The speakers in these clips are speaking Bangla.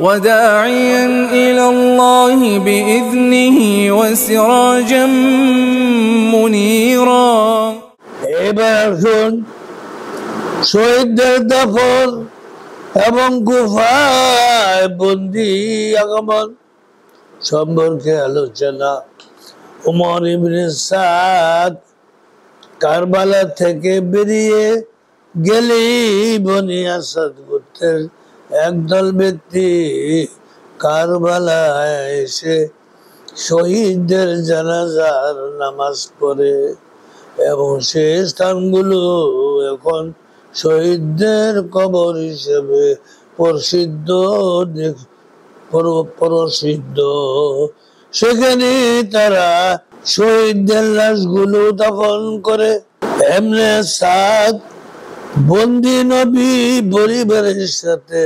وداعيا إلى الله بإذنه وسراجا منيرا এবার আসুন শহীদদের দাফন এবং কুফায় বন্দী আগমন সম্পর্কে আলোচনা। উমর ইবনে সাদ কারবালা থেকে বেরিয়ে গেলেই বনি আসাদ গোত্রের একদল ব্যক্তি কারবালায় এসে শহীদদের জানাজার নামাজ পড়ে এবং সেই স্থানগুলো এখন শহীদদের কবর হিসেবে প্রসিদ্ধ। সেখানে তারা শহীদদের লাশগুলো দাফন করে। এমনে সাদ বন্দী নবী পরিবারের সাথে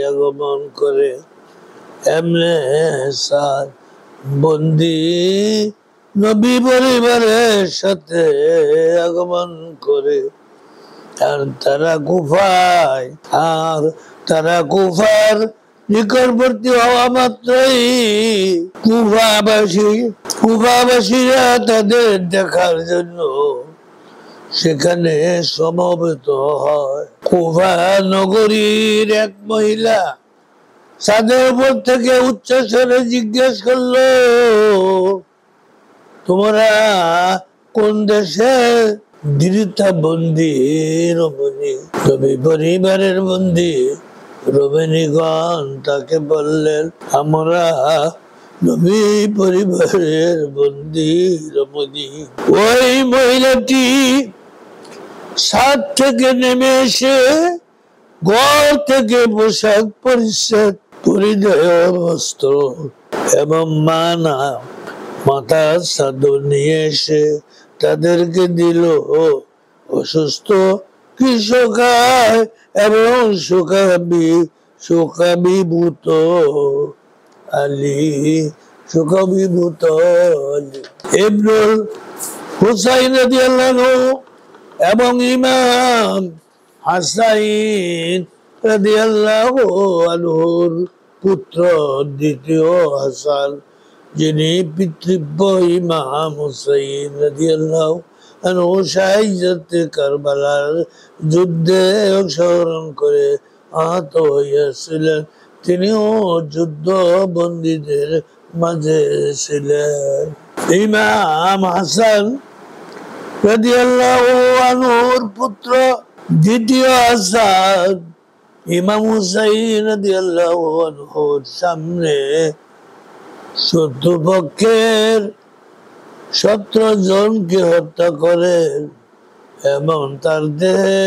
আগমন করে। এমনে সাদ বন্দী নবী পরিবারের সাথে আগমন করে। আর তারা কুফার নিকটবর্তী হওয়া মাত্রই কুফাবাসীরা তাদের দেখার জন্য সেখানে সমবেত হয়। কুফা নগরীর এক মহিলা ছাদের উপর থেকে উচ্চস্বরে জিজ্ঞেস করলো, তোমরা কোন দেশে? দৃঢ়তা বন্দী রমণী, নবী পরিবারের বন্দী রমণীগণ তাকে বললেন, আমরা নবী পরিবারের বন্দী রমণী। ওই মহিলাটি ছাদ থেকে নেমে এসে ঘর থেকে পোশাক পরিচ্ছদ পরিধেয় বস্ত্র এবং মাথার চাদর নিয়ে এসে তাদেরকে দিল। অসুস্থ কৃষকায় এবং শোকাভিভূত আলী ইবনুল হুসাইন রাদিয়াল্লাহু এবং ইমাম হাসাইন রাদিয়াল্লাহু আনহুর পুত্র দ্বিতীয় হাসান, যিনি পিতৃব্য ইমাম হুসাইন রাদিয়াল্লাহু আনহু শাহাদাতে কারবালার যুদ্ধে অংশগ্রহণ করে আহত হইয়াছিলেন, তিনিও যুদ্ধ বন্দীদের মাঝে ছিলেন। ইমাম হাসান রাদিয়াল্লাহু আনহুর পুত্র দ্বিতীয় হাসান ইমাম হুসাইন রাদিয়াল্লাহু আনহুর সামনে শত্রুপক্ষের 17 জনকে হত্যা করেন এবং তার দেহে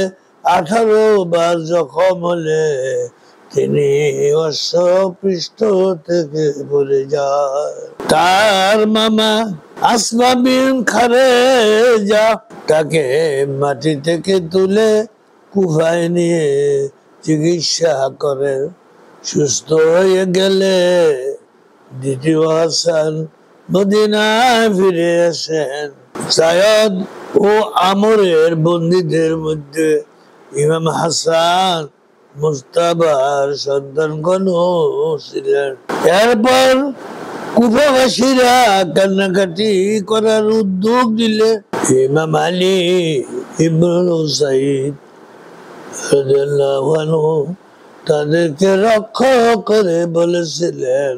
18 বার জখম হলে তিনি অশ্বপৃষ্ঠ থেকে পড়ে যায়। তার মামা আসমা বিন খারেজা তাকে মাটি থেকে তুলে কুফায় নিয়ে চিকিৎসা করে। সুস্থ হয়ে গেলে দ্বিতীয় হাসান মদিনায় ফিরে আসেন। সায়দ ও আমরের বন্দীদের মধ্যে ইমাম হাসান মুস্তাবার সন্তানগণ ছিলেন। এরপর কুফাবাসীরা কান্নাকাটি করার উদ্যোগ দিলে ইমাম আলী ইবনুল হুসাইন রাদিয়াল্লাহু আনহু তাদেরকে রক্ষা করে বলেছিলেন।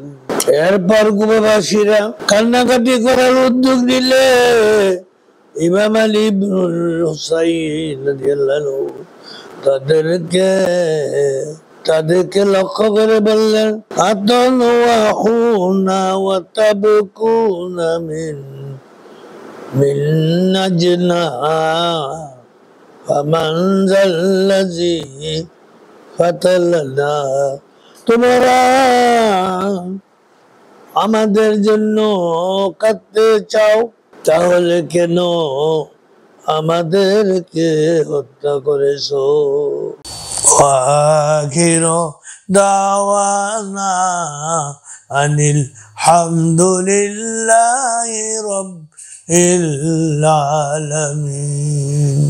এরপর কুফাবাসীরা কান্নাকাটি করার উদ্যোগ দিলে ইমাম আলী ইবনুল হুসাইন রাদিয়াল্লাহু আনহু তাদেরকে লক্ষ্য করে বললেন, আতানওয়াহুনা ওয়া তাবকুনা মিন নাজনা ফামান যাল্লাযী ফাতালানা। তোমরা আমাদের জন্য কাঁদতে চাও, তাহলে কেন আমাদেরকে হত্যা করেছো? আখিরু দাওয়ানা আনিল হামদুলিল্লাহি রাব্বিল আলামিন।